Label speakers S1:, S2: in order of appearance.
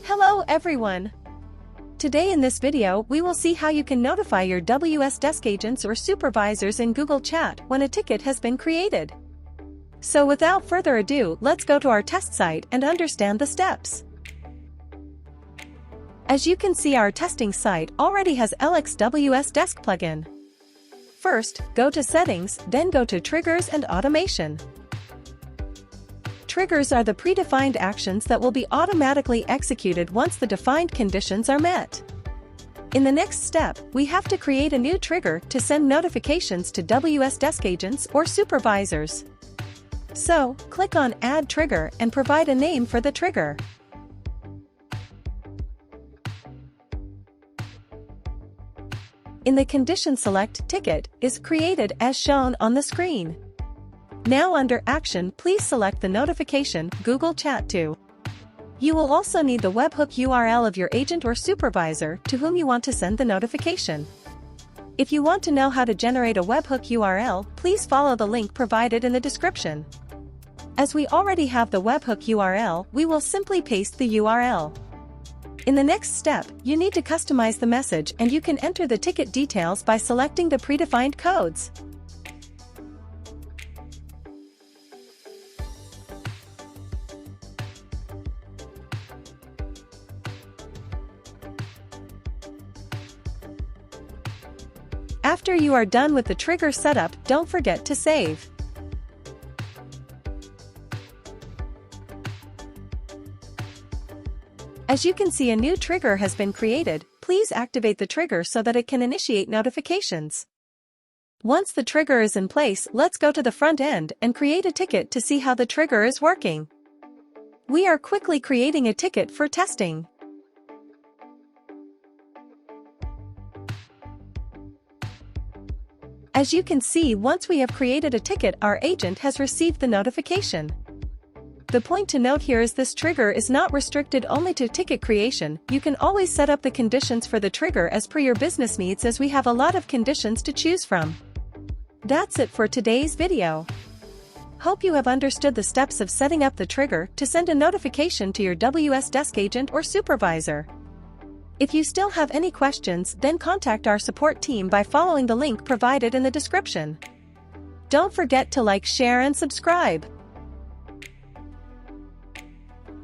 S1: Hello everyone! Today in this video we will see how you can notify your WSDesk agents or supervisors in Google Chat when a ticket has been created. So without further ado, let's go to our test site and understand the steps. As you can see, our testing site already has ELEX WSDesk plugin. First, go to Settings, then go to Triggers and Automation. Triggers are the predefined actions that will be automatically executed once the defined conditions are met. In the next step, we have to create a new trigger to send notifications to WSDesk agents or supervisors. So, click on Add Trigger and provide a name for the trigger. In the condition, select Ticket is created as shown on the screen. Now under Action, please select the notification Google Chat to. You will also need the webhook URL of your agent or supervisor to whom you want to send the notification. If you want to know how to generate a webhook URL, please follow the link provided in the description. As we already have the webhook URL, we will simply paste the URL. In the next step, you need to customize the message, and you can enter the ticket details by selecting the predefined codes. After you are done with the trigger setup, don't forget to save. As you can see, a new trigger has been created. Please activate the trigger so that it can initiate notifications. Once the trigger is in place, let's go to the front end and create a ticket to see how the trigger is working. We are quickly creating a ticket for testing. As you can see, once we have created a ticket, our agent has received the notification. The point to note here is this trigger is not restricted only to ticket creation. You can always set up the conditions for the trigger as per your business needs, as we have a lot of conditions to choose from. That's it for today's video. Hope you have understood the steps of setting up the trigger to send a notification to your WSDesk agent or supervisor. If you still have any questions, then contact our support team by following the link provided in the description. Don't forget to like, share and subscribe.